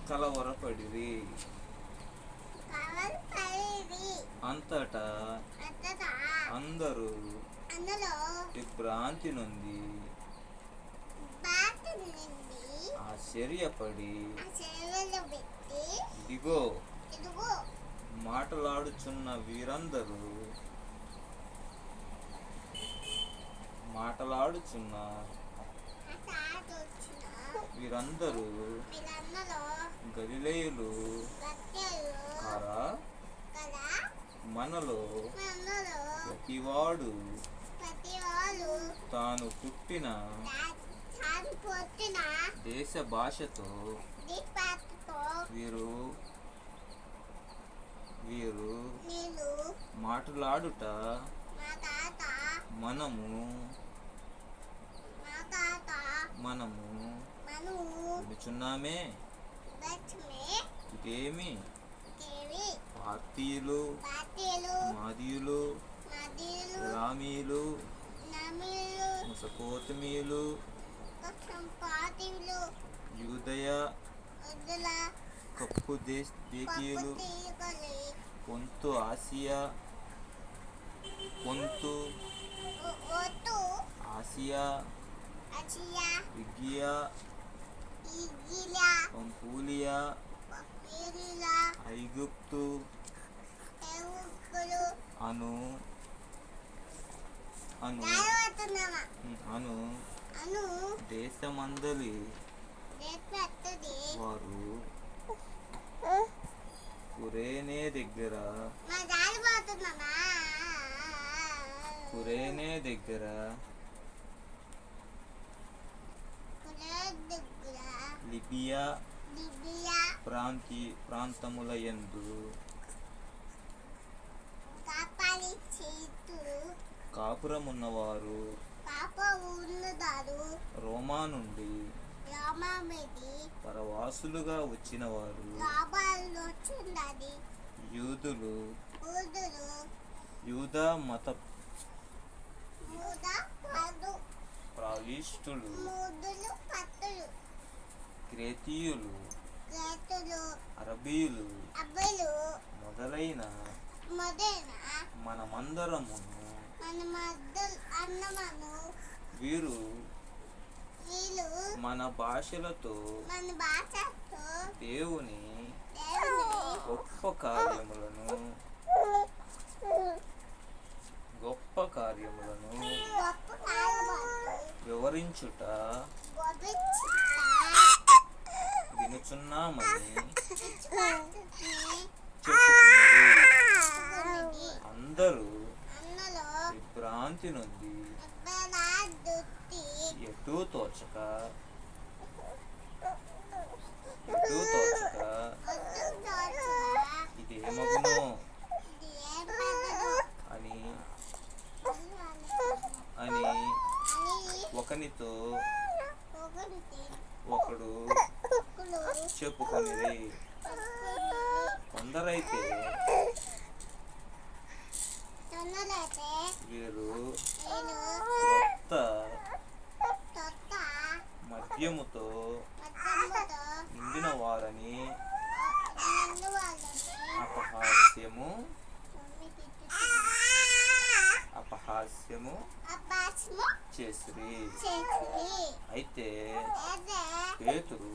కలవరపడిరి. అంతటా అందరూ విభ్రాంతి నొంది ఆశ్చర్యపడి, ఇదిగో మాటలాడుచున్న వీరందరూ గలిలయులు కారా? మనలో ప్రతివాడు తాను పుట్టిన దేశ భాషతో వీరు మాట్లాడుట మనము వినుచున్నామే. ఇదేమి పార్తీయులు, మాదీయులు, ఎలామీయులు, మెసొపొతామియులు, యూదయ, కప్పుదేకీయులు, పొంతు, ఆసియా, ఫ్రిగియా, పంఫూలియా, ఐగుప్తు అను దేశమందలి వారు కురేనే దగ్గర లిబియా ప్రాంతముల యందు కాపురమున్నవారు రోమా నుండి పరవాసులుగా వచ్చిన వారు యూదులు, యూదా మత ప్రావిష్టులు, క్రేతీయులు, అరబీయులు మొదలైన మనమందరమును వీరు మన భాషలతో దేవుని గొప్ప కార్యములను వివరించుట వినుచున్నామని చెప్పుకున్నది. అందరూ విభ్రాంతి నొంది ఎటూ తోచక ఇదేమగునో అని ఒకనితో ఒకడు చెప్పుకునేది. కొందరైతే వీరు క్రొత్త మద్యముతో నిండిన వారని అపహాస్యము చేసిరి. అయితే పేతురు